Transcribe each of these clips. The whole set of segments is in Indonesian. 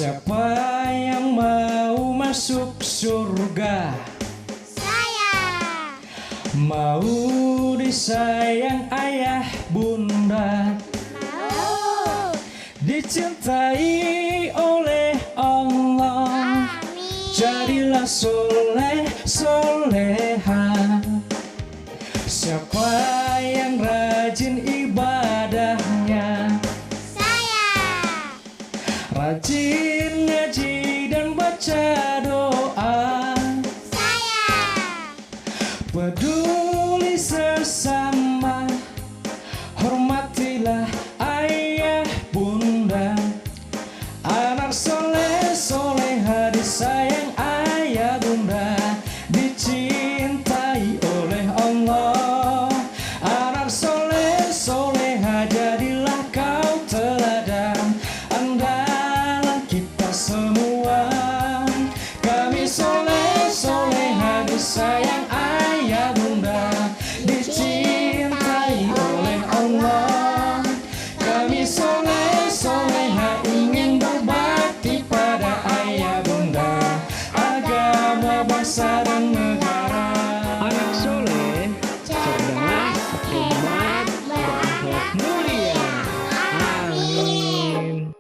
Siapa yang mau masuk surga? Saya. Mau disayang ayah bunda, Mau. dicintai oleh Allah. Amin. Jadilah soleh soleha. Siapa yang rajin ibadahnya? Saya. Rajin ngaji dan baca doa. Saya. Peduli sesama, hormatilah ayah bunda. Anak soleh soleha disayang ayah bunda, dicintai oleh Allah. Anak soleh soleha jadilah kau teladan, andalan kita semua. Kami soleh soleha disayang ayah bunda, dicintai oleh Allah. Kami soleh soleha ingin berbakti pada ayah bunda, agama, bangsa dan negara. Anak soleh, cerdas, hebat, berakhlak mulia. Amin.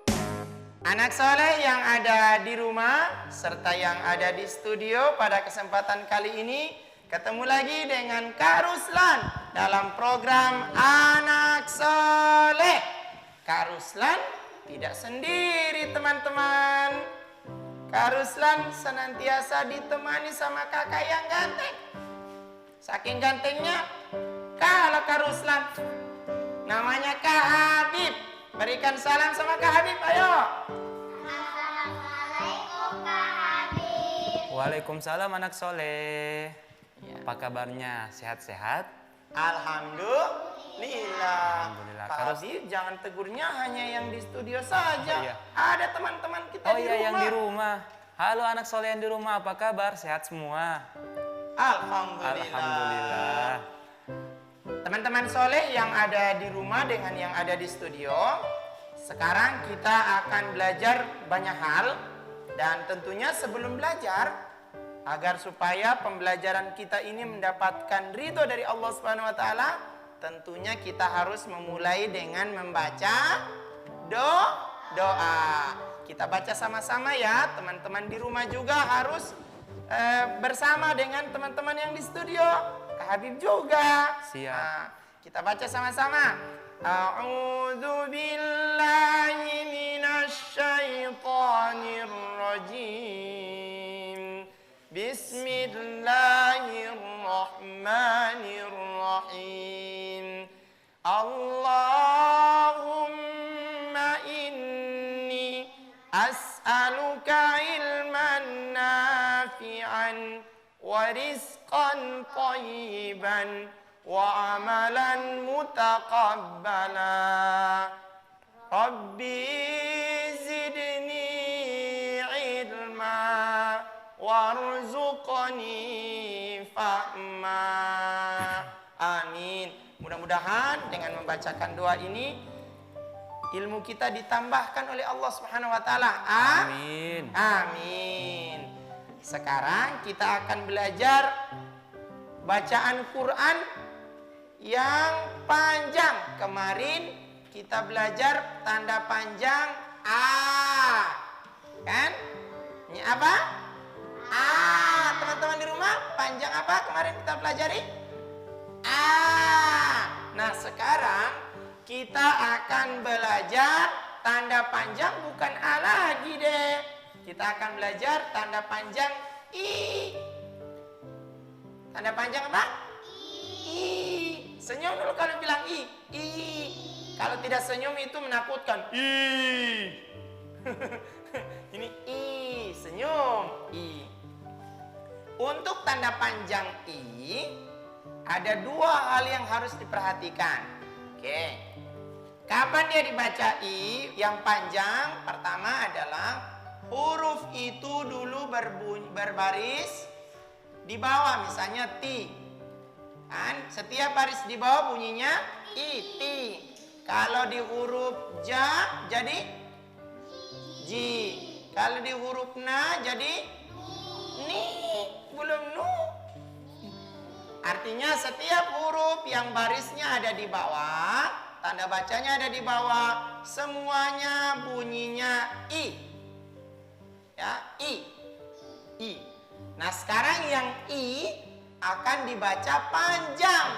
Anak soleh yang ada di rumah serta yang ada di studio pada kesempatan kali ini ketemu lagi dengan Kak Ruslan dalam program Anak Soleh. Kak Ruslan tidak sendiri teman-teman. Kak Ruslan senantiasa ditemani sama kakak yang ganteng. Saking gantengnya, kalau Kak Ruslan namanya Kak Habib. Berikan salam sama Kak Habib, ayo. Assalamualaikum Kak Habib. Waalaikumsalam anak soleh. Apa kabarnya? Sehat-sehat? Alhamdulillah. Alhamdulillah. Kak Terus- Habib jangan tegurnya hanya yang di studio saja. Oh, iya. Ada teman-teman kita Oh di iya, rumah. yang di rumah. Halo anak soleh yang di rumah, apa kabar? Sehat semua? Alhamdulillah. Alhamdulillah. Teman-teman soleh yang ada di rumah dengan yang ada di studio, sekarang kita akan belajar banyak hal. Dan tentunya sebelum belajar, agar supaya pembelajaran kita ini mendapatkan ridho dari Allah Subhanahu wa Ta'ala, tentunya kita harus memulai dengan membaca doa. Kita baca sama-sama ya, teman-teman di rumah juga harus bersama dengan teman-teman yang di studio. Kak Habib juga. Siap. Nah, kita baca sama-sama. A'udzu billahi minasy syaithanir rajim. Bismillahirrahmanirrahim. Allahumma inni as'aluka ilman nafi'an wa rizqan thayyiban wa amalan mutaqabbala. Rabbi zidni ilma warzuqni fahma. Amin. Mudah-mudahan dengan membacakan doa ini ilmu kita ditambahkan oleh Allah Subhanahu wa Ta'ala. Amin. Amin. Sekarang kita akan belajar bacaan Quran yang panjang. Kemarin kita belajar tanda panjang A. Kan? Ini apa? A. Teman-teman di rumah, panjang apa kemarin kita pelajari? A. Nah, sekarang kita akan belajar tanda panjang bukan A lagi deh. Kita akan belajar tanda panjang I. Tanda panjang apa? I. Senyum dulu kalau bilang I. I. Kalau tidak senyum itu menakutkan. I. Ini I. Senyum. I. Untuk tanda panjang I, ada dua hal yang harus diperhatikan. Oke. Kapan dia dibaca I yang panjang? Pertama adalah huruf itu dulu berbaris di bawah, misalnya T. Kan setiap baris di bawah bunyinya I, T. Kalau di huruf Ja jadi Ji. Kalau di huruf na jadi ni, belum nu. Artinya setiap huruf yang barisnya ada di bawah, tanda bacanya ada di bawah, semuanya bunyinya i. Ya, i. I. Nah, sekarang yang i akan dibaca panjang.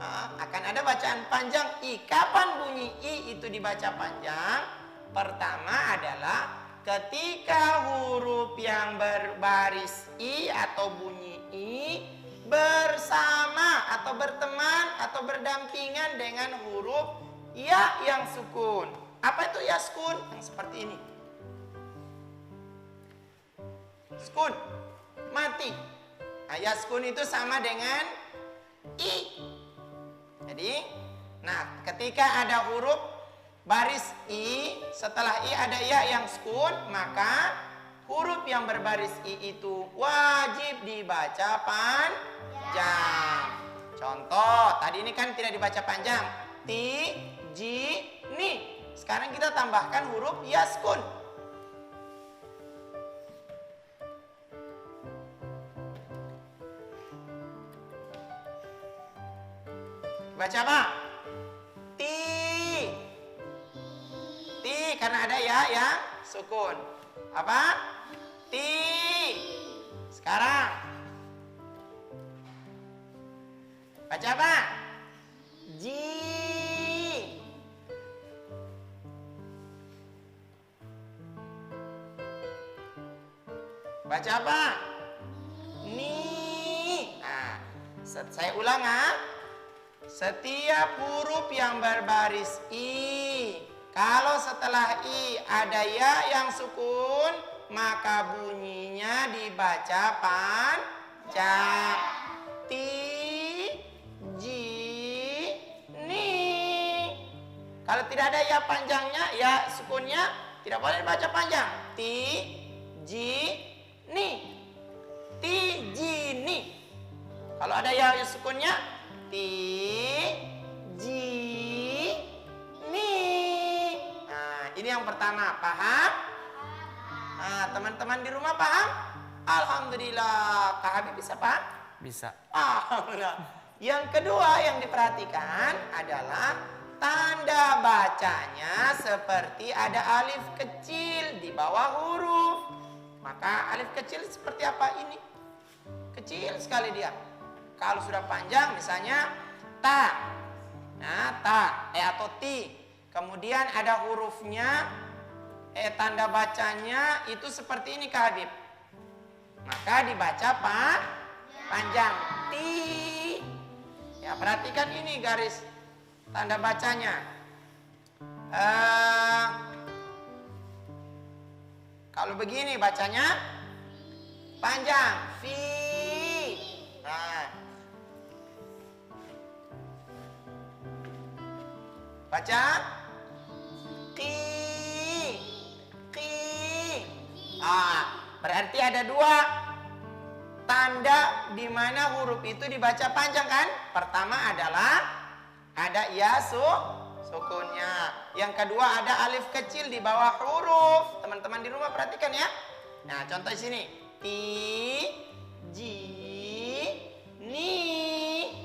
Nah, akan ada bacaan panjang i. Kapan bunyi i itu dibaca panjang? Pertama adalah ketika huruf yang berbaris i atau bunyi i bersama atau berteman atau berdampingan dengan huruf ya yang sukun. Apa itu ya sukun? Yang seperti ini. Sukun, mati. Nah, ya sukun itu sama dengan i. Jadi, nah ketika ada huruf baris i, setelah i ada ya yang sukun, maka huruf yang berbaris i itu wajib dibaca panjang. Contoh, tadi ini kan tidak dibaca panjang. Ti, ji, ni. Sekarang kita tambahkan huruf ya sukun. Baca apa? Ti. Ti karena ada ya yang sukun. Apa? Ti. Sekarang. Baca apa? Ji. Baca apa? Ni. Nah, saya ulang ah. Setiap huruf yang berbaris i, kalau setelah i ada ya yang sukun, maka bunyinya dibaca panjang. Ti, ji, ni. Kalau tidak ada ya panjangnya, ya sukunnya, tidak boleh dibaca panjang. Ti, ji, ni. Ti, ji, ni. Kalau ada ya sukunnya, ti, ji, ni. Nah, ini yang pertama, paham? Nah, teman-teman di rumah paham? Alhamdulillah. Kak Habib bisa paham? Bisa. Alhamdulillah. Yang kedua yang diperhatikan adalah tanda bacanya seperti ada alif kecil di bawah huruf. Maka alif kecil seperti apa ini? Kecil sekali dia. Kalau sudah panjang misalnya ta. Nah, ta atau ti. Kemudian ada hurufnya tanda bacanya itu seperti ini Kak Habib. Maka dibaca panjang ti. Ya, perhatikan ini garis tanda bacanya. Kalau begini bacanya panjang fi. Nah, baca ki. Berarti ada dua tanda di mana huruf itu dibaca panjang kan? Pertama adalah ada ya sukunnya. Yang kedua ada alif kecil di bawah huruf. Teman-teman di rumah perhatikan ya. Nah, contoh di sini. Ti, ji, ni.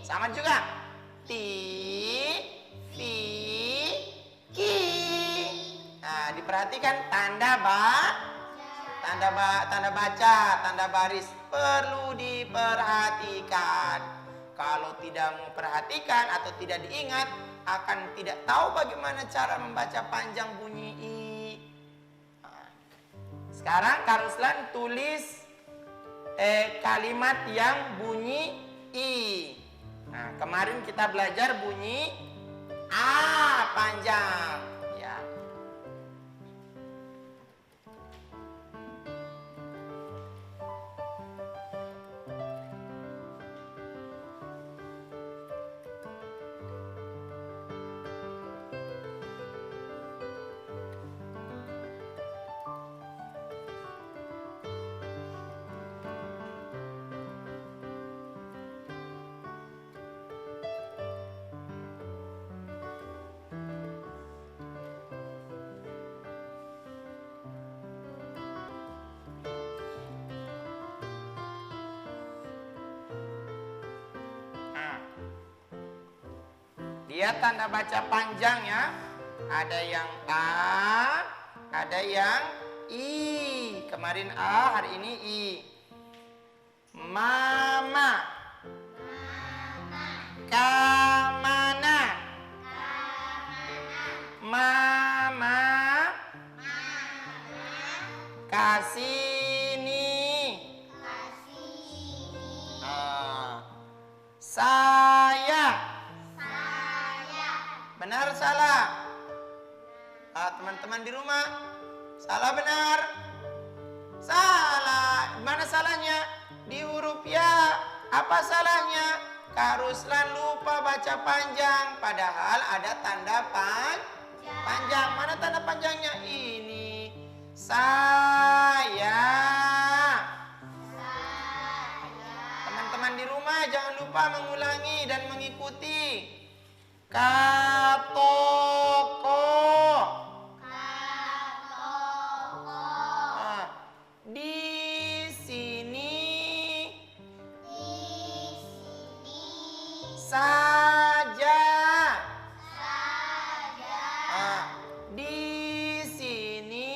Sama juga. Ti, fi, ki. Nah, diperhatikan tanda baca, tanda baris perlu diperhatikan. Kalau tidak memperhatikan atau tidak diingat, akan tidak tahu bagaimana cara membaca panjang bunyi i. Nah, sekarang Kak Ruslan tulis kalimat yang bunyi i. Nah, kemarin kita belajar bunyi a panjang. Ya. Lihat tanda baca panjang ya. Ada yang A, ada yang I. Kemarin A, hari ini I. Mama. Kamana. Mama. Kasini. Saya. Benar salah? Teman-teman di rumah, salah benar? Salah. Mana salahnya? Di huruf ya. Apa salahnya? Kak Ruslan lupa baca panjang, padahal ada tanda panjang. Mana tanda panjangnya? Ini. Saya. Teman-teman di rumah jangan lupa mengulangi dan mengikuti. Katoko. Di sini. Saja. Di sini.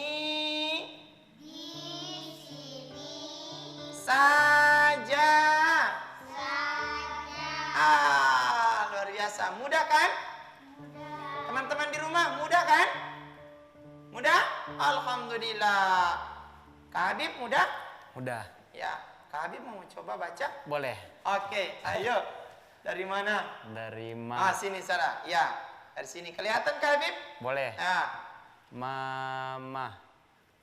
Saja. Luar biasa. Mudah kan? Teman-teman di rumah mudah kan? Mudah? Alhamdulillah. Kak Habib mudah? Udah. Ya, Kak Habib mau coba baca? Boleh. Oke, ayo. Dari mana? Dari ma. Sini Sarah. Ya, dari sini. Kelihatan Kak Habib? Boleh. Nah, Mama.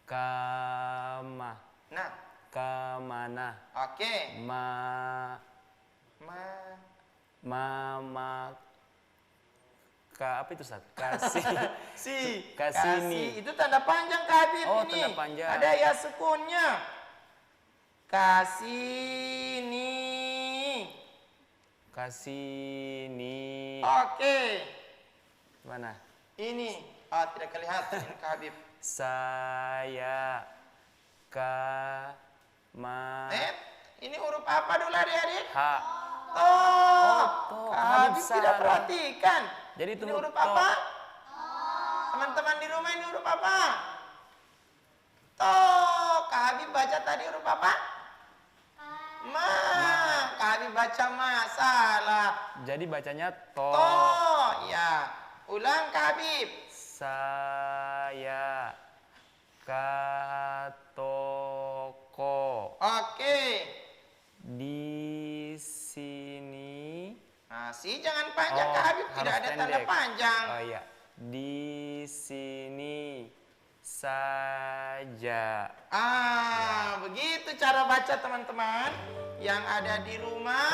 Kama. nah. Kamana. Oke. Mama. Apa itu Ustaz? Kasih. Si. Kasini. Itu tanda panjang Kak Habib Oh, ini. tanda panjang. Ada ya sukunnya. Kasini. Kasini. Oke. Mana? Ini. Tidak kelihatan ini Kak Habib. Saya. Ini huruf apa dulu adik-adik? H. Toh. toh. Kak Habib Habib tidak salah. perhatikan. Jadi itu Ini huruf toh. apa? Teman-teman di rumah ini huruf apa? Toh. Kak Habib baca tadi huruf apa? Ma. Kak Habib baca ma. Salah. Jadi bacanya to. Toh. Ya. Ulang Kak Habib. Saya katoko. Oke. Di sini. Jangan panjang Kak Habib. Tidak harus ada tanda pendek. panjang. Oh iya. Di sini saja. Begitu cara baca teman-teman. Yang ada di rumah.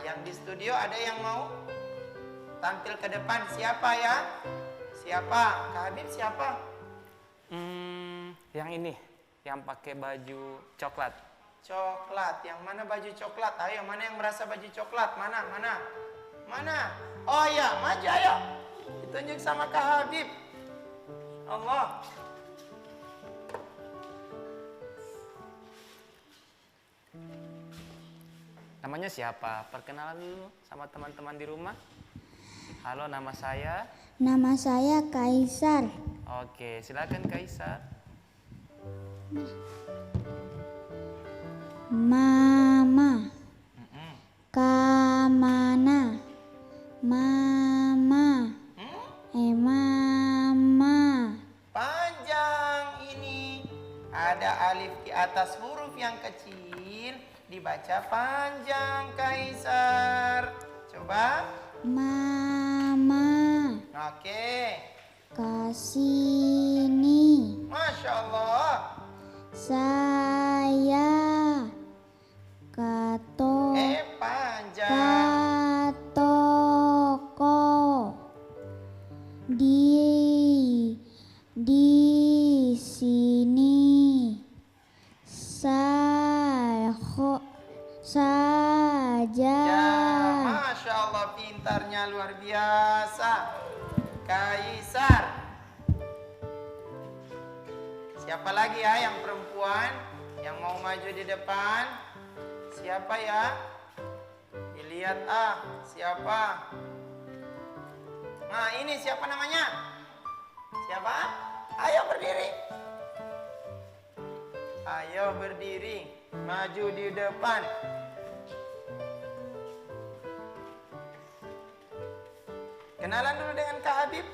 Yang di studio ada yang mau tampil ke depan. Siapa ya? Siapa? Kak Habib siapa? Yang ini, yang pakai baju coklat. Coklat. Yang mana baju coklat? Ayo, mana yang merasa baju coklat? Mana? Oh ya, maju ayo. Ditunjuk sama Kak Habib. Allah. Namanya siapa? Perkenalan dulu sama teman-teman di rumah. Halo, nama saya. Nama saya Kaisar. Oke, silakan Kaisar. Mama. Kamana. Mama. Mama. Panjang ini. Ada alif di atas huruf yang kecil. Dibaca panjang Kaisar. Coba. Mama. Oke. Kasini. Masya Allah. Saya Panjang. katoko. Di sini saja. Masya Allah, pintarnya luar biasa. Kaisar. Siapa lagi ya yang perempuan yang mau maju di depan? Siapa ya? Dilihat siapa? Nah, ini siapa namanya? Siapa? Ayo berdiri. Ayo berdiri. Maju di depan. Kenalan dulu dengan Kak Habib.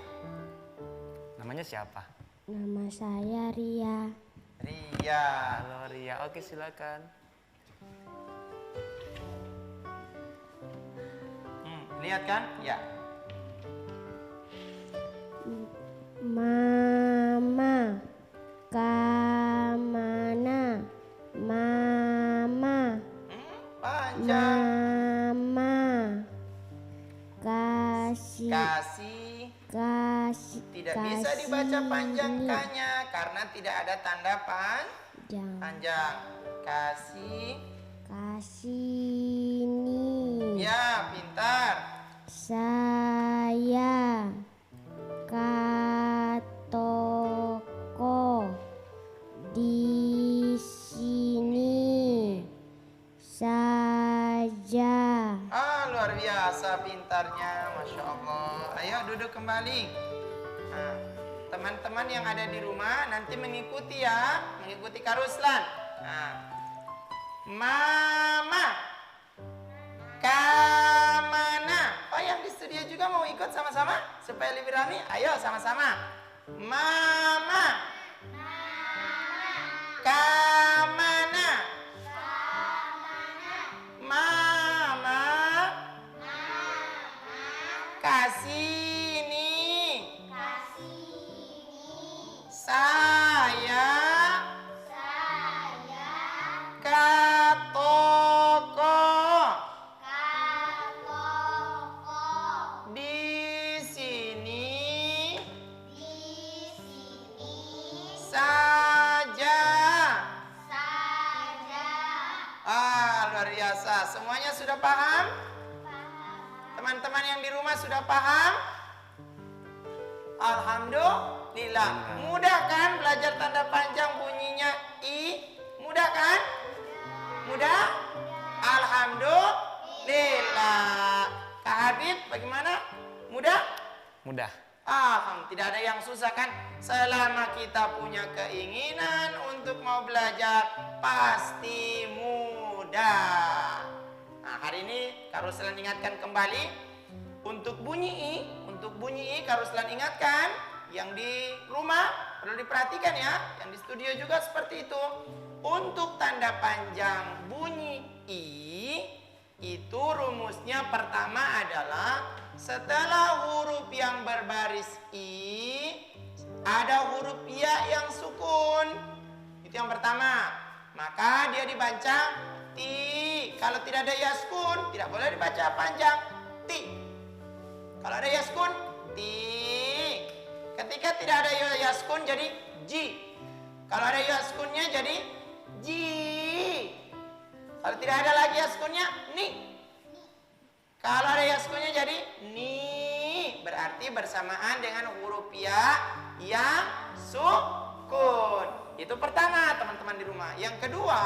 Namanya siapa? Nama saya Ria. Ria. Halo Ria, oke silakan. Lihat kan? Ya. Mama, kamana? Mama, Panjang. mama, kasih, Kasih. kasih, Tidak bisa dibaca panjang K-nya karena tidak ada tanda panjang. Kasih. Kasini. Ya, pintar. Saya Katoko di sini saja. Luar biasa pintarnya, Masya Allah. Ayo duduk kembali. Nah, teman-teman yang ada di rumah nanti mengikuti ya, mengikuti Kak Ruslan. Nah, Mama, kamana? Oh, yang di studio juga mau ikut sama-sama supaya lebih ramai. Ayo sama-sama. Mama, kamana? Mama, kasini. Saya Katoko di sini saja. Luar biasa. Semuanya sudah paham? Teman-teman yang di rumah sudah paham? Alhamdulillah. Mudah kan belajar tanda panjang bunyinya I? Mudah kan? Mudah? Alhamdulillah. Kak Habib bagaimana? Mudah? Mudah. Tidak ada yang susah kan? Selama kita punya keinginan untuk mau belajar, pasti mudah. Nah, hari ini Kak Ruslan ingatkan kembali untuk bunyi I Kak Ruslan ingatkan yang di rumah perlu diperhatikan ya, yang di studio juga seperti itu. Untuk tanda panjang bunyi I itu rumusnya pertama adalah setelah huruf yang berbaris I ada huruf ya yang sukun. Itu yang pertama. Maka dia dibaca ti. Kalau tidak ada ya sukun tidak boleh dibaca panjang ti. Kalau ada ya sukun ti. Ketika tidak ada ya sukun jadi ji. Kalau ada ya sukunnya jadi ji. Kalau tidak ada lagi ya sukunnya ni. Kalau ada ya sukunnya jadi ni. Berarti bersamaan dengan huruf ya yang sukun. Itu pertama teman-teman di rumah. Yang kedua,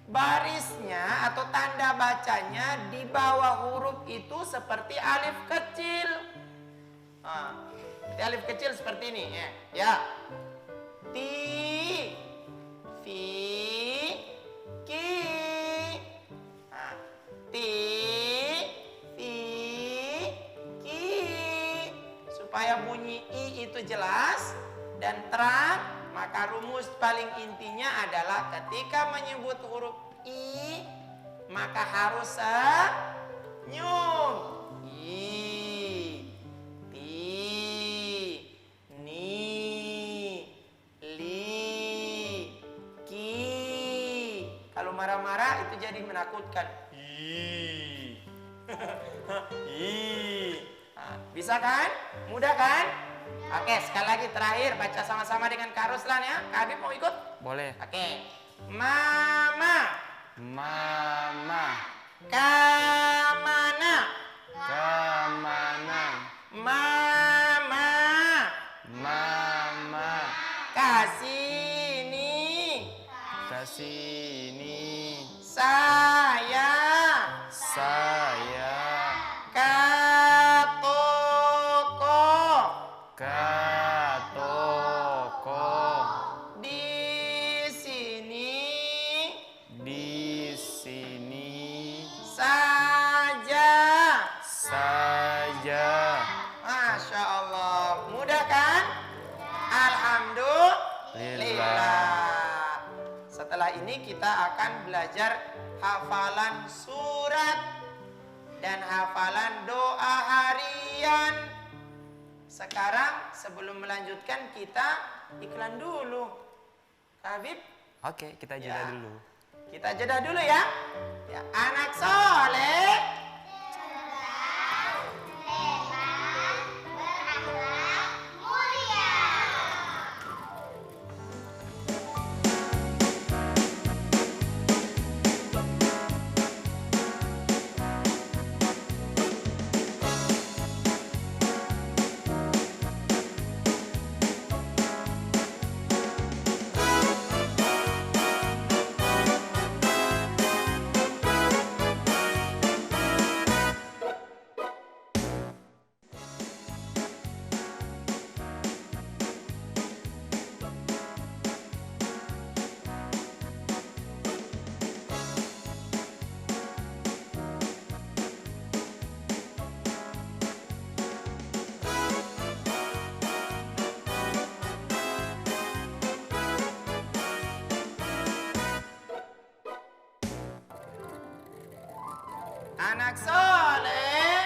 barisnya atau tanda bacanya di bawah huruf itu seperti alif kecil. Alif kecil seperti ini ya. Ya. Ti, fi, ki. Ti, fi, ki. Supaya bunyi I itu jelas dan terang, maka rumus paling intinya adalah ketika menyebut huruf I, maka harus senyum. I, ti, ni, li, ki. Kalau marah-marah itu jadi menakutkan. I. Bisa kan? Mudah kan? Oke, sekali lagi terakhir baca sama-sama dengan Kak Ruslan ya. Kak Habib mau ikut? Boleh. Oke. Mama. Mama. Kamana. Kemana? Mama. Mama. Kasini. Kesini. Saya. Saya. Katoko. Toko. Di sini Di sini saja. saja. Masya Allah. Mudah kan? Alhamdulillah. Setelah ini kita akan belajar hafalan surat dan hafalan doa harian. Sekarang sebelum melanjutkan kita iklan dulu. Habib, Oke, kita jeda Ya. dulu. kita jeda dulu ya. Ya, anak soleh. Anak soleh.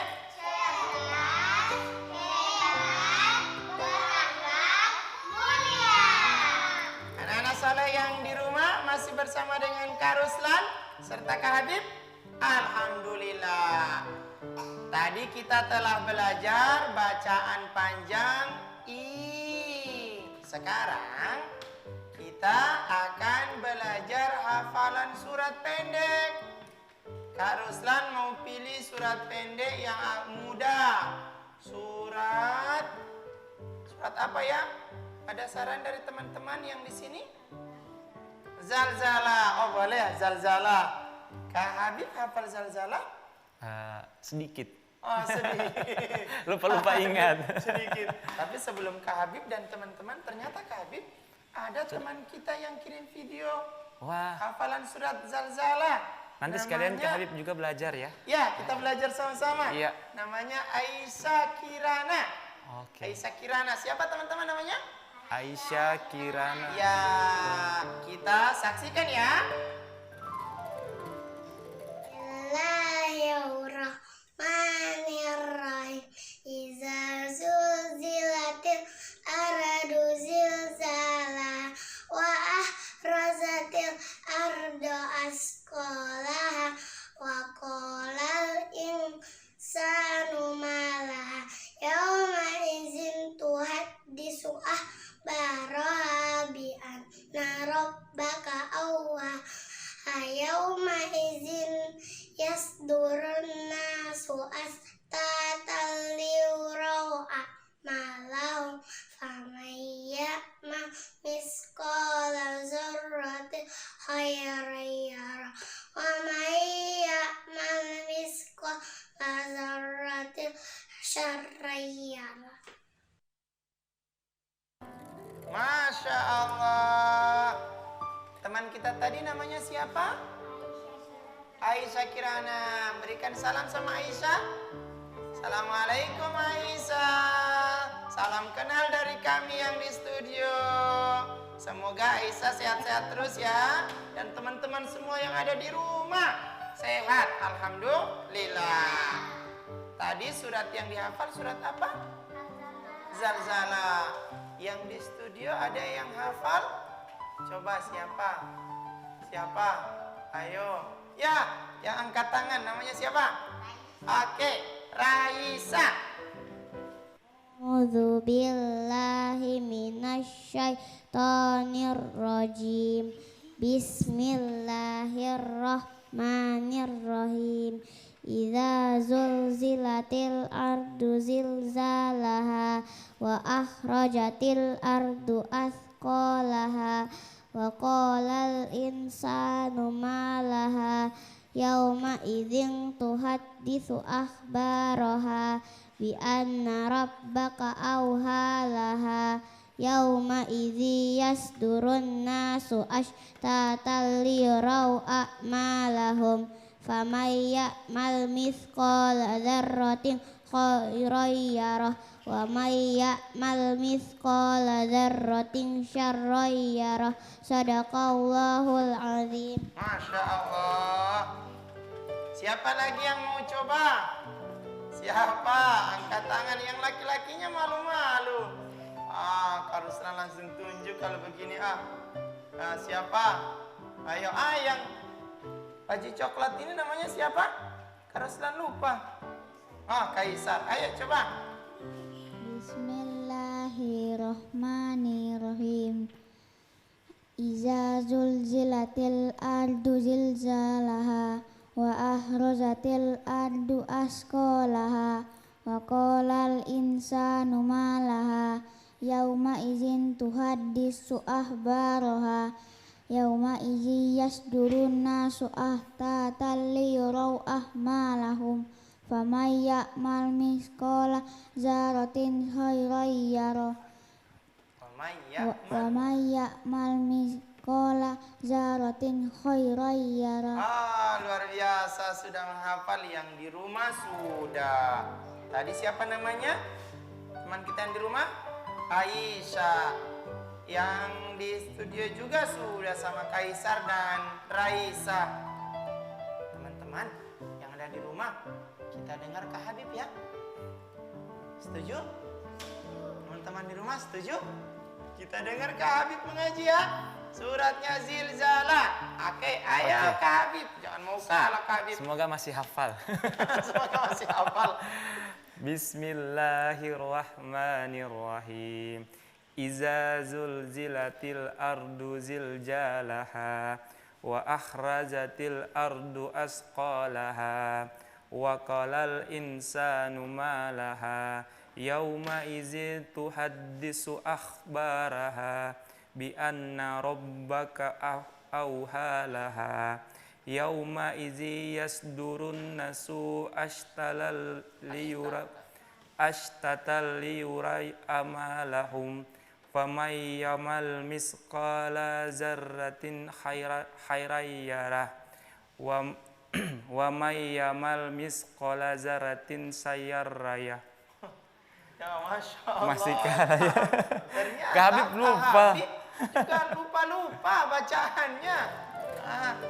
Anak-anak soleh yang di rumah masih bersama dengan Kak Ruslan serta Kak Habib. Alhamdulillah. Tadi kita telah belajar bacaan panjang I. Sekarang kita akan belajar hafalan surat pendek. Kak Ruslan mau pilih surat pendek yang mudah. Surat apa ya? Ada saran dari teman-teman yang di sini? Zalzalah. Oh boleh ya, Zalzalah. Kak Habib hafal Zalzalah? Sedikit. Oh sedikit. Lupa ingat. Sedikit. Tapi sebelum Kak Habib dan teman-teman, ternyata Kak Habib ada teman kita yang kirim video Wah, hafalan surat Zalzalah. nanti sekalian Kak Habib juga belajar ya. Ya, kita belajar sama-sama. Iya. Namanya Aisyah Kirana. Oke. Aisyah Kirana. Siapa teman-teman namanya? Aisyah Kirana. Ya, kita saksikan ya. Bismillahirrahmanirrahim. Iza zulzilatil ardu zilzalaha wa ahrazatil ardu asqalaha wa qalal insanu malaha yawma izin tuhaddisu ahbaraha bi anna rabbaka awwaha yawma izin yasdurun nasu astatan liura'a malau famayya ma miskola zorrati khairayara wa mayya ma miskola zorrati syarrayara. Masya Allah. Teman kita tadi namanya siapa? Aisyah Kirana. Berikan salam sama Aisyah. Assalamualaikum Aisyah. Salam kenal dari kami yang di studio. Semoga Aisyah sehat-sehat terus ya. Dan teman-teman semua yang ada di rumah sehat. Alhamdulillah. Tadi surat yang dihafal surat apa? Zalzalah. Yang di studio ada yang hafal? Coba siapa? Siapa? Ayo. Ya, yang angkat tangan namanya siapa? Oke, Raisa. A'udzu billahi minasyaitonir rajim. Bismillahirrahmanirrahim. Idza zulzilatil ardu zilzalaha wa akhrajatil ardu athqalaha wa qalal insanu ma laha yawma idzin tuhadditsu akhbaraha bi anna rabbaka awha laha yauma idzi yasdurun nasu ashtatan liyarau a'malahum faman ya'mal mithqala dzarratin khairan yarah wa may ya'mal mithqala dzarratin syarran yarah. Sadaqallahul azim. Masya Allah. Siapa lagi yang mau coba? Siapa? Angkat tangan. Yang laki-lakinya malu-malu. Kak Ruslan langsung tunjuk kalau begini. Siapa? Ayo, yang baju coklat ini namanya siapa? Kak Ruslan lupa. Kaisar. Ayo coba. Bismillahirrahmanirrahim. Iza zulzilatil ardu zilzalaha wa ahrazatil ardu asqalaha wa qalal insanu ma laha yauma izin tuhaddisu ahbaraha yauma izi yasdurun nasu ahtatan liyarau ahmalahum faman ya'mal mithqala dzarratin khairan yarah wa may ya'mal mithqala dzarratin khairan yarah. Luar biasa, sudah menghafal. Yang di rumah sudah. Tadi siapa namanya? Teman kita yang di rumah? Aisyah. Yang di studio juga sudah sama Kaisar dan Raisa. Teman-teman yang ada di rumah, kita dengar Kak Habib ya. Setuju? Teman-teman di rumah setuju? Kita dengar Kak Habib mengaji ya. Suratnya Zilzalah. Oke, ayo Kak Habib. Jangan mau kalah Kak Habib. Semoga masih hafal. Semoga masih hafal. Bismillahirrahmanirrahim. Iza zulzilatil ardu ziljalaha wa akhrajatil ardu asqalaha wa qalal insanu ma laha yauma izi tuhaddisu akhbaraha bi anna rabbaka awha laha yauma izi yasdurun nasu ashtatal liyurai amalahum faman yamal misqala zarratin khairan yarah wa may yamal misqala zarratin sayyarrayah. Ya Masya Allah. Masih kalah ya. Ternyata Kak Habib lupa. Kak Habib juga lupa-lupa bacaannya.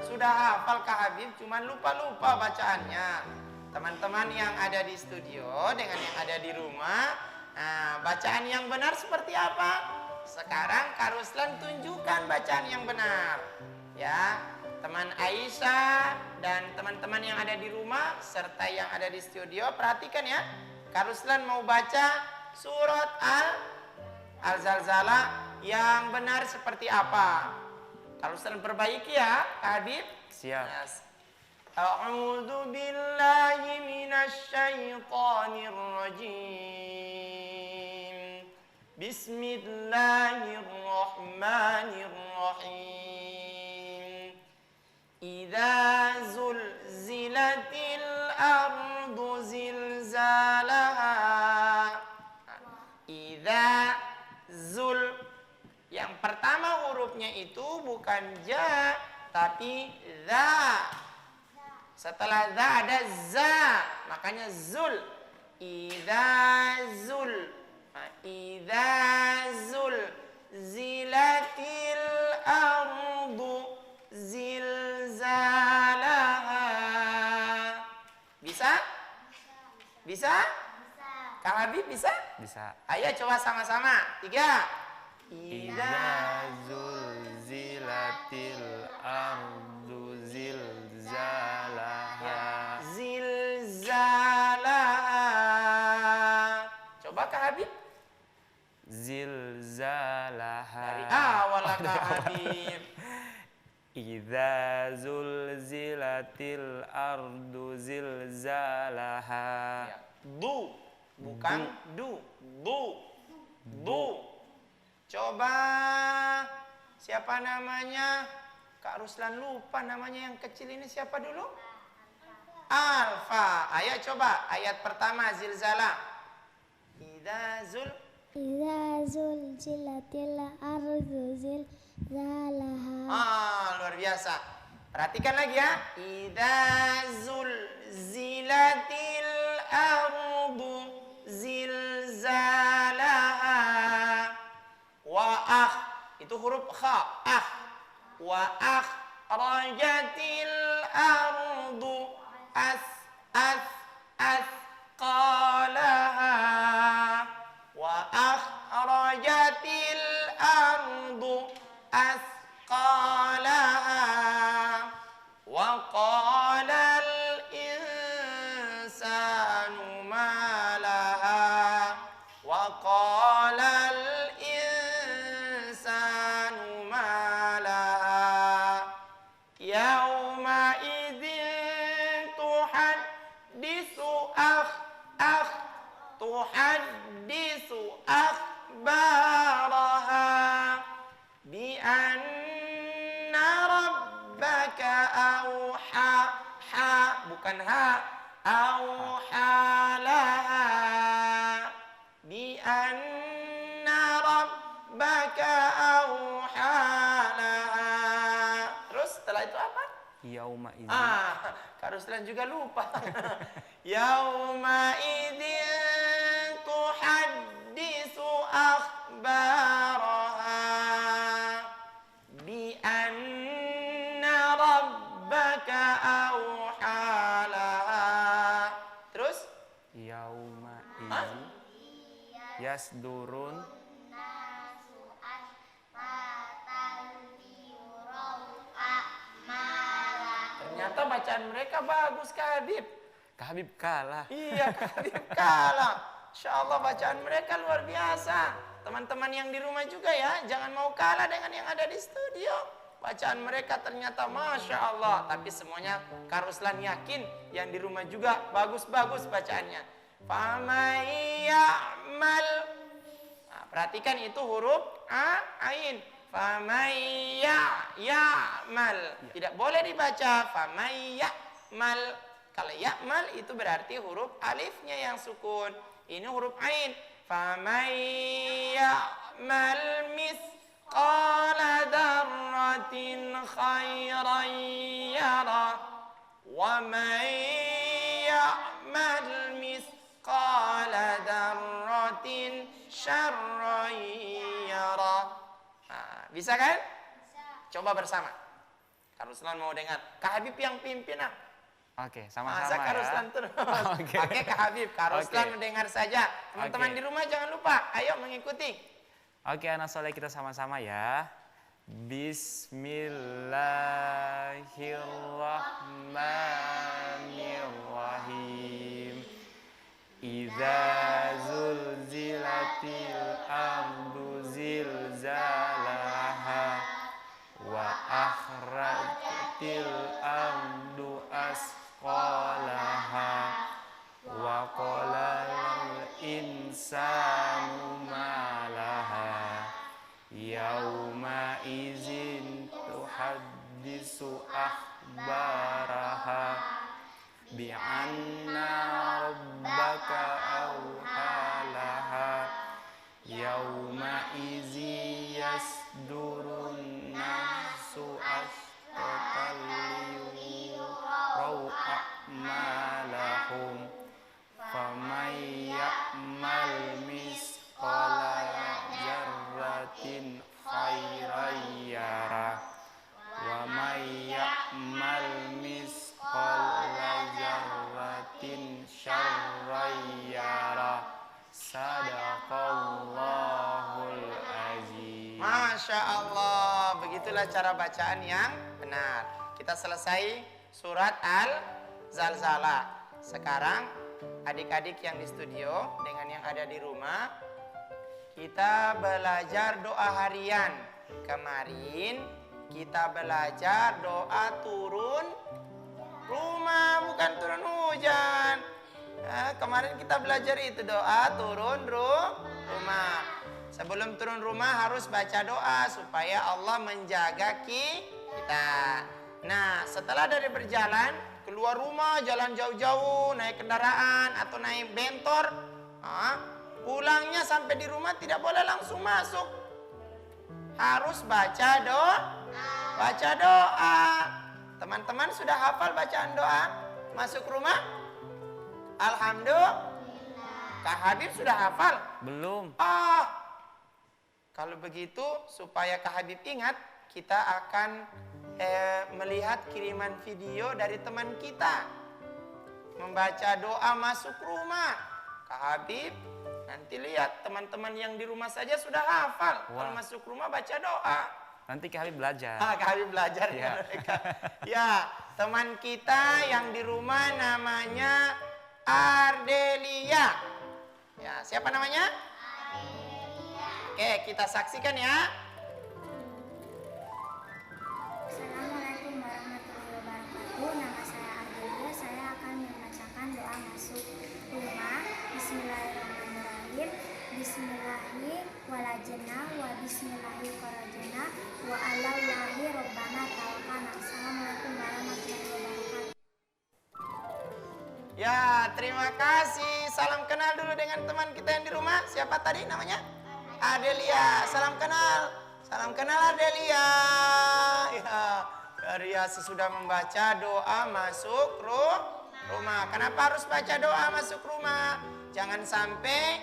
Sudah hafal Kak Habib, cuman lupa-lupa bacaannya. Teman-teman yang ada di studio dengan yang ada di rumah, bacaan yang benar seperti apa? Sekarang Kak Ruslan tunjukkan bacaan yang benar. Ya, teman Aisyah dan teman-teman yang ada di rumah serta yang ada di studio, perhatikan ya. Kak Ruslan mau baca surat Al-Zalzalah yang benar seperti apa? Kak Ruslan perbaiki ya, Kak Habib. Siap. Yes. A'udzu billahi minasy syaithanir rajim. Bismillahirrahmanirrahim. Idza zulzilatil ardu zilzalaha. Idza zul. Yang pertama hurufnya itu bukan ja tapi za. Setelah za ada za, makanya zul. Idza zul. Idza zul zilatil ardu zilzalaha. Bisa? Bisa? Kak Habib bisa? Bisa. Ayo coba sama-sama. 3. Idza zulzilatil ardu zilzalaha. Zilzalaha. Coba Kak Habib. Zilzalaha. Dari awal Kak Habib. Idza zulzilatil ardu zilzalaha. Du, bukan du. Du. Coba siapa namanya? Kak Ruslan lupa namanya yang kecil ini siapa dulu? Alfa. Ayo coba ayat pertama zilzalah. Idza zulzilatil ardu zilzalaha. Luar biasa. Perhatikan lagi ya. Idza zulzilatil ardu zilzalaha. Itu huruf kha. Wa akhrajatil ardu asqalaha. Wa akhrajatil ardu asqalaha. Wa qalal insanu ma laha. Wa qalal insanu ma laha. Yauma idzin tuhaddisu tuhaddisu akhbaraha bi anna rabbaka bukan laha bi anna rabbaka laha. Terus setelah itu apa? Yauma idzin. Kak Ruslan juga lupa. Yauma idzin tuhaddisu akhbaraha bi anna rabbaka laha. Terus? Yauma idzin yasdurun Ternyata bacaan mereka bagus, Kak Habib. Kak Habib kalah. Iya, Kak Habib kalah. Insya Allah bacaan mereka luar biasa. Teman-teman yang di rumah juga ya, jangan mau kalah dengan yang ada di studio. Bacaan mereka ternyata Masya Allah. Tapi semuanya Kak Ruslan yakin yang di rumah juga bagus-bagus bacaannya. Famayyamal. Nah, perhatikan itu huruf ain. Famayyamal. Tidak boleh dibaca famayyamal. Kalau ya'mal itu berarti huruf alifnya yang sukun. Ini huruf ain. Famayyamal misqala darratin khairan yara. Wa man ya'mal misqala darratin syarran yara. Bisa kan? Coba bersama. Kak Ruslan mau dengar. Kak Habib yang pimpin. Oke, sama-sama Kak ya. Ruslan terus. Oke. Oke, Kak Habib. Kak Ruslan mendengar saja. Teman-teman Oke. di rumah jangan lupa. Ayo mengikuti. Oke, anak soleh kita sama-sama ya. Bismillahirrahmanirrahim. Idza zulzilatil ardu zilzalaha wa akhrajatil ardu asqalaha wa qalal insanu ma laha yauma idzin tuhaddisu akhbaraha bi anna rabbaka awhalaha yauma idzi yasdurun nasu ashtatan liyuraw a'malahum faman ya'mal misqala dzarratin khairan yarah wa man ya'mal misqala dzarratin syarran yarah. Sadaqallahul azim. Masya Allah. Begitulah cara bacaan yang benar. Kita selesai surat Al-Zalzalah. Sekarang adik-adik yang di studio dengan yang ada di rumah, kita belajar doa harian. Kemarin kita belajar doa turun rumah, bukan turun hujan. Kemarin kita belajar itu doa turun rumah. Sebelum turun rumah harus baca doa supaya Allah menjaga kita. Nah, setelah dari berjalan keluar rumah, jalan jauh-jauh, naik kendaraan atau naik bentor, Pulangnya sampai di rumah tidak boleh langsung masuk. Harus baca doa. Baca doa. Teman-teman sudah hafal bacaan doa masuk rumah? Alhamdulillah. Kak Habib sudah hafal? Belum. Kalau begitu supaya Kak Habib ingat, kita akan melihat kiriman video dari teman kita membaca doa masuk rumah. Kak Habib nanti lihat teman-teman yang di rumah saja sudah hafal. Kalau masuk rumah baca doa. Nanti Kak Habib belajar. Kak Habib belajar ya mereka. Ya, teman kita yang di rumah namanya Ardelia. Ya, siapa namanya? Ardelia. Oke, kita saksikan ya. Assalamualaikum warahmatullahi wabarakatuh. Nama saya Ardelia. Saya akan membacakan doa masuk rumah. Bismillahirrahmanirrahim. Bismillahi walajna wa bismillahi kharajna wa alallahi rabbana tawakkalna. Assalamualaikum warahmatullahi wabarakatuh. Ya, terima kasih. Salam kenal dulu dengan teman kita yang di rumah. Siapa tadi namanya? Ardelia. Salam kenal. Salam kenal Ardelia. Ya, Ardelia sesudah membaca doa masuk rumah. Kenapa harus baca doa masuk rumah? Jangan sampai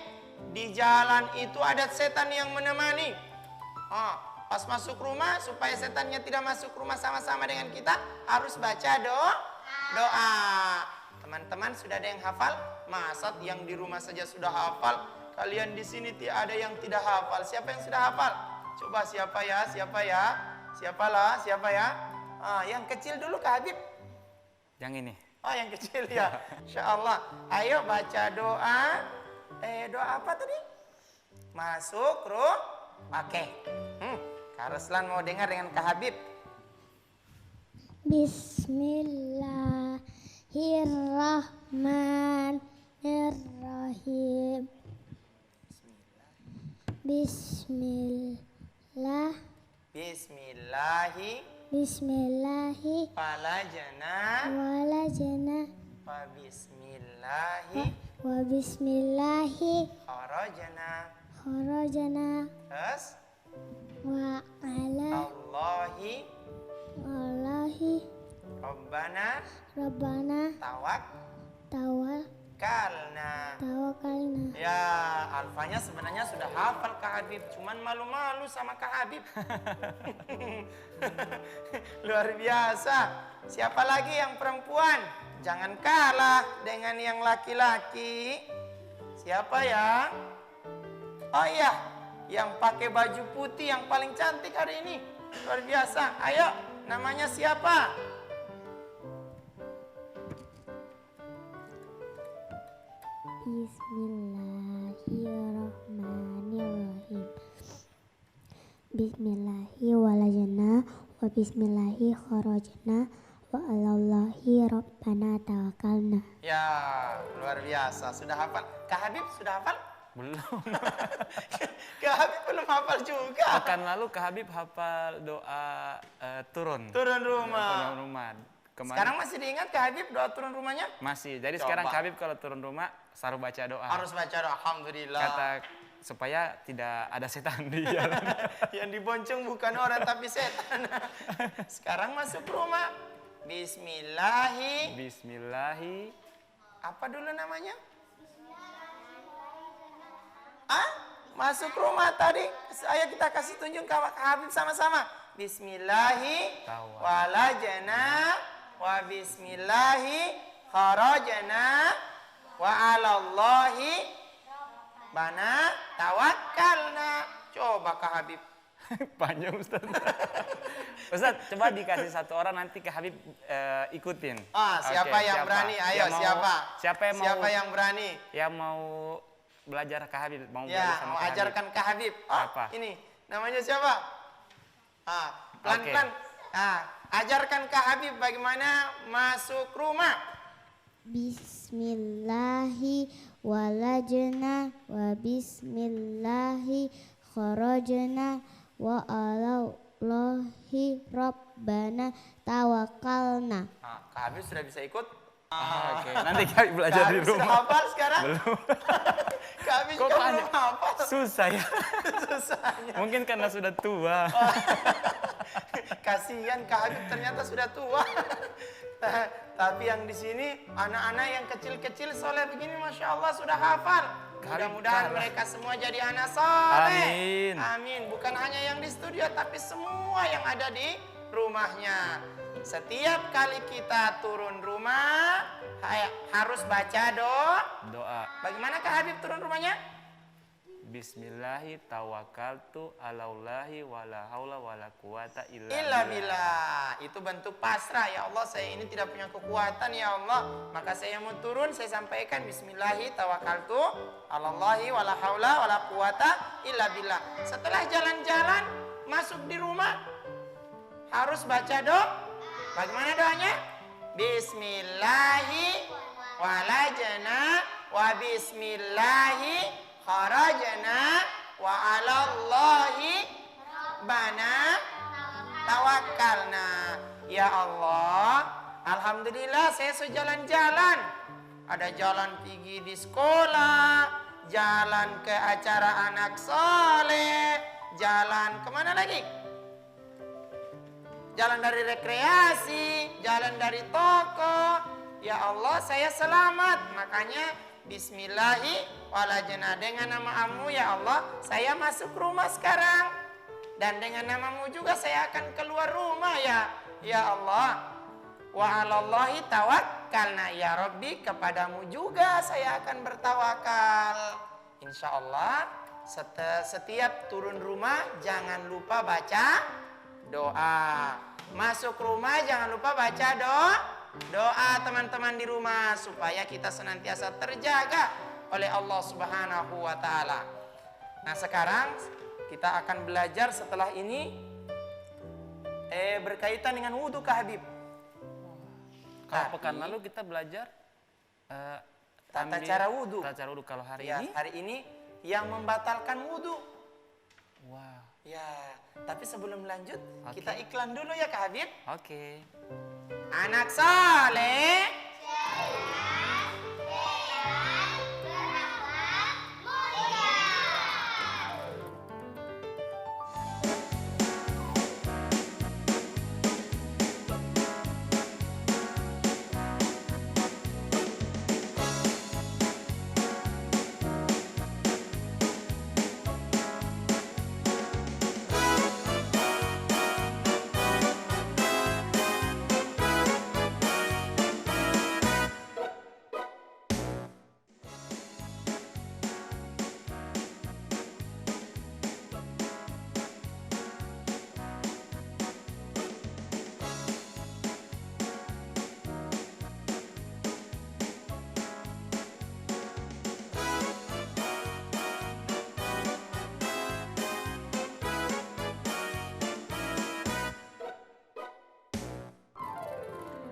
di jalan itu ada setan yang menemani. Pas masuk rumah supaya setannya tidak masuk rumah sama-sama dengan kita, harus baca doa. Teman-teman sudah ada yang hafal? Masa yang di rumah saja sudah hafal? Kalian di sini tidak ada yang tidak hafal. Siapa yang sudah hafal? Coba siapa ya? Siapa ya? Siapa ya? Yang kecil dulu Kak Habib. Yang ini. Yang kecil ya. Insya Allah. Ayo baca doa. Doa apa tadi? Masuk Oke. Kak Ruslan mau dengar dengan Kak Habib. Bismillahirrahmanirrahim. Bismillahi Walajana. Wa bismillahi. Kharajana. Terus? Wa ala Allahi Rabbana. Tawakkalna. Ya, alfanya sebenarnya sudah hafal Kak Habib, cuman malu-malu sama Kak Habib. Luar biasa. Siapa lagi yang perempuan? Jangan kalah dengan yang laki-laki. Siapa ya? Oh iya, yang pakai baju putih yang paling cantik hari ini. Luar biasa. Ayo, namanya siapa? Bismillahirrahmanirrahim. Bismillahi walajna wa bismillahi kharajna wa alallahi rabbana tawakkalna. Ya, luar biasa. Sudah hafal. Kak Habib sudah hafal? Belum. Kak Habib belum hafal juga. Pekan lalu Kak Habib hafal doa turun rumah. Kemarin Sekarang masih diingat Kak Habib doa turun rumahnya? masih. Jadi Coba. sekarang Kak Habib kalau turun rumah selalu baca doa. Harus baca doa. Alhamdulillah. Supaya tidak ada setan di jalan. Yang dibonceng bukan orang tapi setan. Sekarang masuk rumah. Bismillahi. Apa dulu namanya? Masuk rumah tadi. Ayo kita kasih tunjuk ke Kak Habib sama-sama. Bismillahi walajna wa bismillahi kharajna wa alallahi bana tawakkalna. Coba Kak Habib. Panjang Ustaz. Ustaz, coba dikasih satu orang nanti Kak Habib ikutin. Siapa Oke, yang berani? Ayo siapa? Siapa yang berani? Yang mau belajar Kak Habib, mau Ya, belajar sama mau Kak Habib. ajarkan Kak Habib. Apa? Ini namanya siapa? Pelan-pelan. Ajarkan Kak Habib bagaimana masuk rumah. Bismillahi walajna wa bismillahi kharajna wa alallahi rabbana tawakkalna. Kak Habib sudah bisa ikut? Oke, nanti kami belajar di Kak Habib sudah rumah. hafal sekarang? Belum. Kak Habib Kok juga banyak? belum hafal. Susah ya. Susahnya. Mungkin karena sudah tua. Kasihan Kak Habib ternyata sudah tua. Tapi yang di sini anak-anak yang kecil-kecil soleh begini, masya Allah sudah hafal. Mudah-mudahan mereka semua jadi anak soleh. Amin. Amin. Bukan hanya yang di studio, tapi semua yang ada di rumahnya. Setiap kali kita turun rumah harus baca Doa. Bagaimana Kak Habib turun rumahnya? Bismillahi tawakkaltu alaullahi wala haula wala quwata illa Illa billah. billah. Itu bentuk pasrah. Ya Allah, saya ini tidak punya kekuatan ya Allah. Maka saya mau turun, saya sampaikan Bismillahi tawakkaltu alallahi wala haula wala quwata illa billah. Setelah jalan-jalan masuk di rumah harus baca doa. Bagaimana doanya? Bismillahi walajna wa bismillahi kharajna wa 'alallahi bana tawakkalna. Ya Allah, alhamdulillah saya sejalan-jalan. Ada jalan pergi di sekolah, jalan ke acara anak soleh, jalan kemana lagi? Jalan dari rekreasi, jalan dari toko. Ya Allah, saya selamat. Makanya Bismillahi walajna, dengan nama-Mu ya Allah saya masuk rumah sekarang, dan dengan nama-Mu juga saya akan keluar rumah ya Allah. Wa 'alallahi tawakkalna, ya Rabbi kepadamu juga saya akan bertawakal. Insya Allah setiap turun rumah jangan lupa baca doa. Masuk rumah jangan lupa baca doa teman-teman di rumah, supaya kita senantiasa terjaga oleh Allah Subhanahu wa taala. Nah, sekarang kita akan belajar setelah ini berkaitan dengan wudhu Kak Habib. Kalau pekan lalu kita belajar Tata cara wudhu. Tata cara wudhu. Kalau hari Ya, ini hari ini yang membatalkan wudhu. wow. Ya, tapi sebelum lanjut Oke. kita iklan dulu ya Kak Habib. Oke. Anak soleh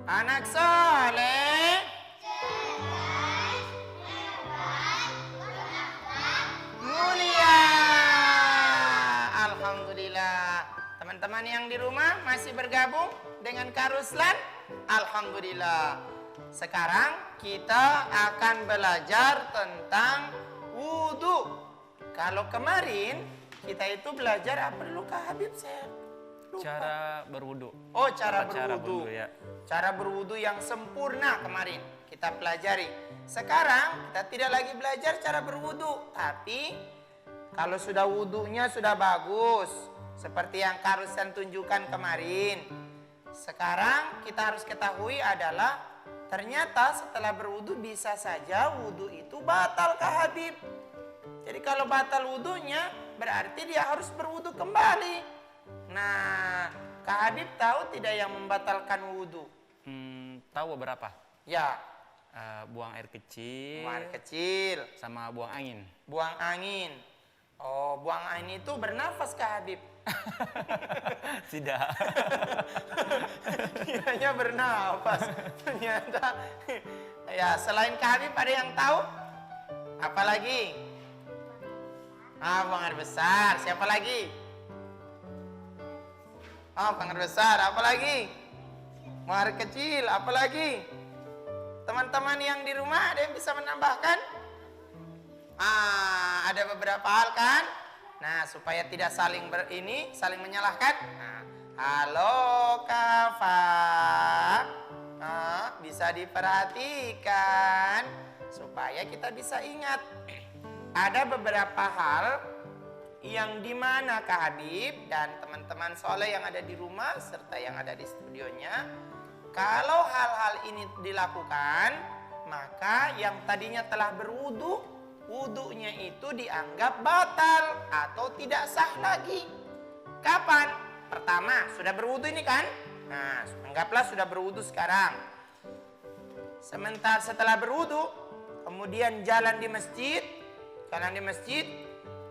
anak soleh mulia. Alhamdulillah. Teman-teman yang di rumah masih bergabung dengan Kak Ruslan? Alhamdulillah. Sekarang kita akan belajar tentang wudhu. Kalau kemarin kita itu belajar apa dulu Kak Habib? Saya lupa. Cara berwudhu. Oh, cara Cara berwudhu. berwudhu, ya. Cara berwudhu yang sempurna kemarin kita pelajari. Sekarang kita tidak lagi belajar cara berwudhu, tapi kalau sudah wudhunya sudah bagus, seperti yang Kak Ruslan tunjukkan kemarin. Sekarang kita harus ketahui adalah ternyata setelah berwudhu bisa saja wudhu itu batal Kak Habib. Jadi kalau batal wudhunya berarti dia harus berwudhu kembali. Nah, Kak Habib tahu tidak yang membatalkan wudhu? Tahu beberapa? Ya, Buang air kecil. buang air kecil, Sama buang angin. buang angin. Oh, buang angin itu bernafas Kak Habib. Tidak. Kiranya bernafas. Ternyata. Ya, selain Kak Habib ada yang tahu? Apalagi? Buang air besar. Siapa lagi? Buang air besar. Apalagi? Buang air kecil. Apalagi? Teman-teman yang di rumah ada yang bisa menambahkan? Ada beberapa hal kan? Nah, supaya tidak saling saling menyalahkan. Nah, halo Kafa. Bisa diperhatikan supaya kita bisa ingat. Ada beberapa hal yang dimana Kak Habib dan teman-teman soleh yang ada di rumah serta yang ada di studionya, kalau hal-hal ini dilakukan, maka yang tadinya telah berwudu, wudunya itu dianggap batal atau tidak sah lagi. Kapan? Pertama, sudah berwudu ini kan? Nah, anggaplah sudah berwudu sekarang. Setelah berwudu, kemudian jalan di masjid,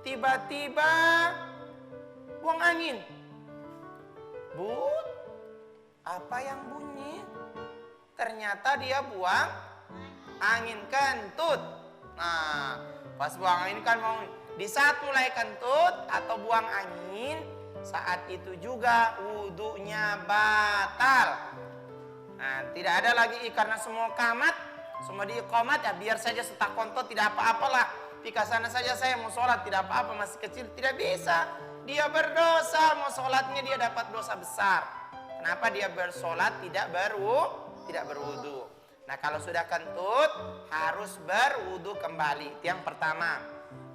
tiba-tiba buang angin. Apa yang bunyi? Ternyata dia buang angin kentut. Nah, pas buang angin kan mau di saat mulai kentut atau buang angin, saat itu juga wudunya batal. Nah, tidak ada lagi karena semua diikomat ya biar saja setak kontot tidak apa-apalah. Pika sana saja saya mau sholat tidak apa-apa masih kecil, tidak bisa. Dia berdosa, mau sholatnya dia dapat dosa besar. Kenapa dia bersolat tidak berwudu? Nah, kalau sudah kentut harus berwudu kembali. Itu yang pertama.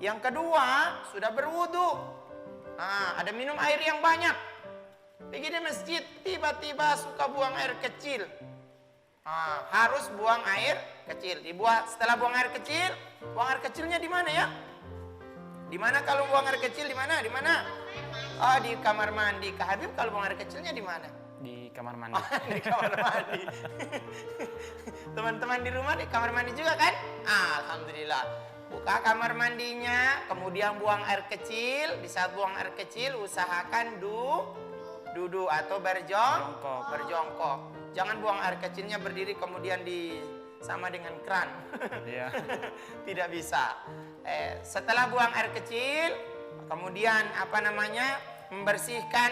Yang kedua, sudah berwudu. Nah, ada minum air yang banyak. Pergi di masjid, tiba-tiba suka buang air kecil. Nah, harus buang air kecil. Setelah buang air kecil, buang air kecilnya di mana ya? Di mana kalau buang air kecil di mana? Di mana? Oh, di kamar mandi. Kak Habib kalau buang air kecilnya di mana? Di kamar mandi. Di kamar mandi. Teman-teman di rumah di kamar mandi juga kan? Alhamdulillah. Buka kamar mandinya, kemudian buang air kecil. Di saat buang air kecil, usahakan duduk atau berjongkok. Jangan buang air kecilnya berdiri kemudian sama dengan keran. Iya. Tidak bisa. Setelah buang air kecil, kemudian membersihkan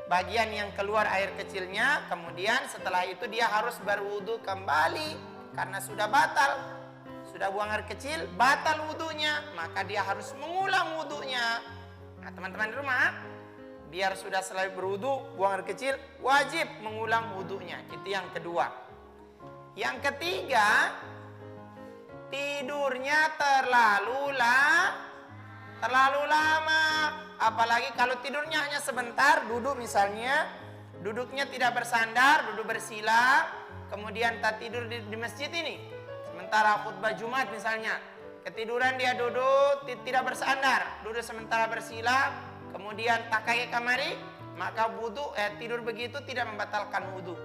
bagian yang keluar air kecilnya, kemudian setelah itu dia harus berwudu kembali karena sudah batal. Sudah buang air kecil, batal wudunya, maka dia harus mengulang wudunya. Nah, teman-teman di rumah, biar sudah selesai berwudu, buang air kecil, wajib mengulang wudunya. Itu yang kedua. Yang ketiga, tidurnya terlalu lama. Apalagi kalau tidurnya hanya sebentar, duduk misalnya, duduknya tidak bersandar, duduk bersila, kemudian tak tidur di masjid ini. Sementara khutbah Jumat misalnya, ketiduran dia duduk tidak bersandar, duduk sementara bersila, kemudian tak kayak kamari, maka tidur begitu tidak membatalkan wudu.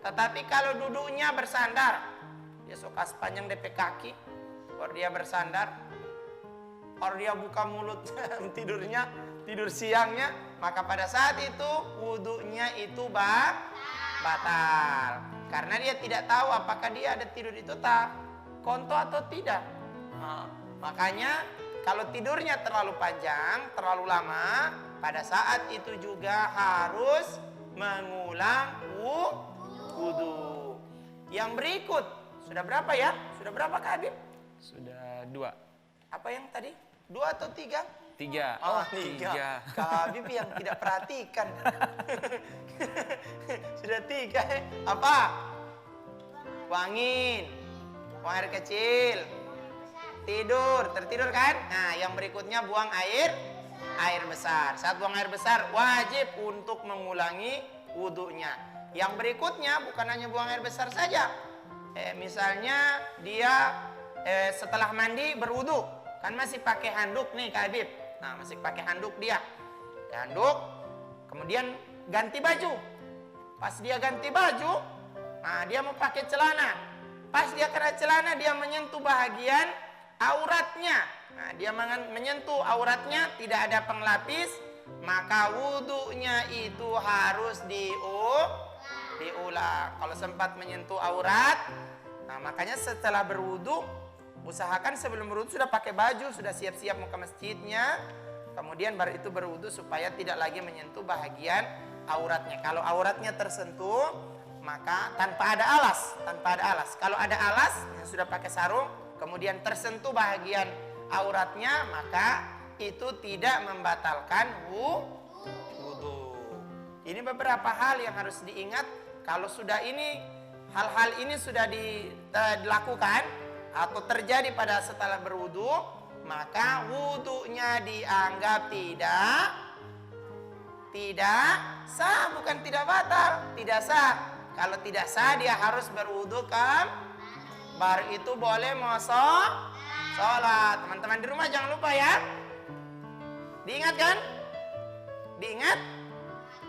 Tetapi kalau duduknya bersandar, dia suka sepanjang DP kaki, baru dia bersandar, baru dia buka mulut tidur siangnya, maka pada saat itu wudunya itu batal. Karena dia tidak tahu apakah dia ada tidur itu konto atau tidak. Nah, makanya kalau tidurnya terlalu panjang, terlalu lama, pada saat itu juga harus mengulang wudu. Yang berikut, sudah berapa ya? Sudah berapa Kak Habib? Sudah 2. Apa yang tadi? 2 atau 3? 3. Oh, 3. Kak Habib yang tidak perhatikan. Sudah 3. Apa? Buang air kecil. Tertidur kan? Nah, yang berikutnya buang air besar. Saat buang air besar wajib untuk mengulangi wudunya. Yang berikutnya bukan hanya buang air besar saja. Misalnya dia setelah mandi berwudu, kan masih pakai handuk nih Kak Habib. Nah, masih pakai handuk dia. Handuk, kemudian ganti baju. Pas dia ganti baju, nah dia mau pakai celana. Pas dia kena celana, dia menyentuh bahagian auratnya. Nah, dia menyentuh auratnya, tidak ada penglapis, maka wudunya itu harus diulang. Kalau sempat menyentuh aurat, nah makanya setelah berwudu, usahakan sebelum berwudu sudah pakai baju, sudah siap-siap mau ke masjidnya, kemudian baru itu berwudu supaya tidak lagi menyentuh bahagian auratnya. Kalau auratnya tersentuh, maka tanpa ada alas, Kalau ada alas yang sudah pakai sarung, kemudian tersentuh bagian auratnya, maka itu tidak membatalkan wudu. Ini beberapa hal yang harus diingat. Kalau sudah hal-hal ini sudah dilakukan atau terjadi pada setelah berwudu, maka wudunya dianggap tidak sah, bukan tidak batal, tidak sah. Kalau tidak sah dia harus berwudu baru itu boleh mau sholat. Teman-teman di rumah jangan lupa ya. Diingat kan? Diingat?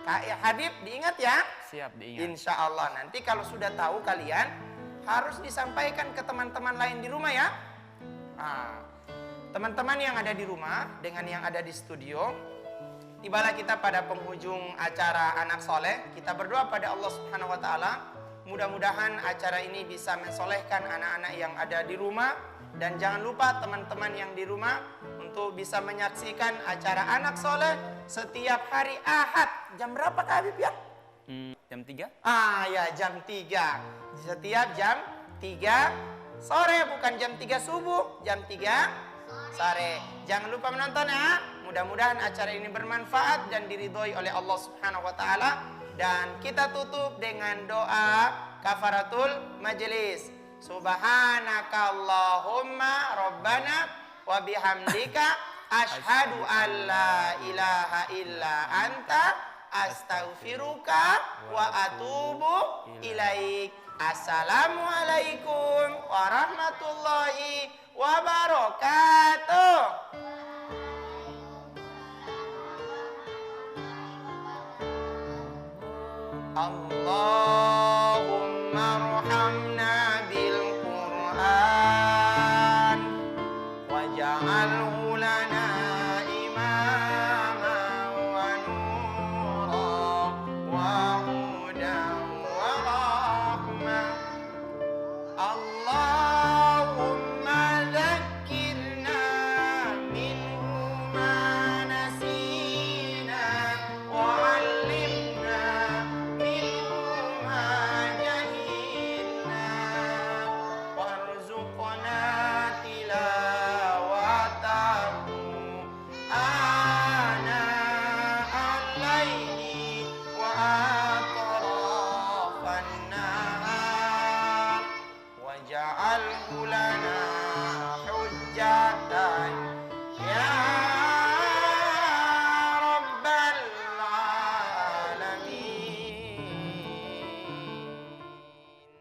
Kak Habib diingat ya? Siap, diingat. Insya Allah nanti kalau sudah tahu kalian harus disampaikan ke teman-teman lain di rumah ya. Teman-teman yang ada di rumah dengan yang ada di studio, tibalah kita pada penghujung acara Anak Soleh. Kita berdoa pada Allah Subhanahu wa Ta'ala, mudah-mudahan acara ini bisa mensolehkan anak-anak yang ada di rumah. Dan jangan lupa teman-teman yang di rumah untuk bisa menyaksikan acara Anak Soleh setiap hari Ahad. Jam berapa Kak Habib ya? Jam 3? Ya jam 3. Setiap jam 3 sore, bukan jam 3 subuh, jam 3 sore. Jangan lupa menonton ya. Mudah-mudahan acara ini bermanfaat dan diridhoi oleh Allah Subhanahu wa Ta'ala. Dan kita tutup dengan doa kafaratul majelis. Subhanakallahumma rabbana wa bihamdika asyhadu an la ilaha illa anta astaghfiruka wa atubu ilaik. Assalamualaikum warahmatullahi wabarakatuh. Allah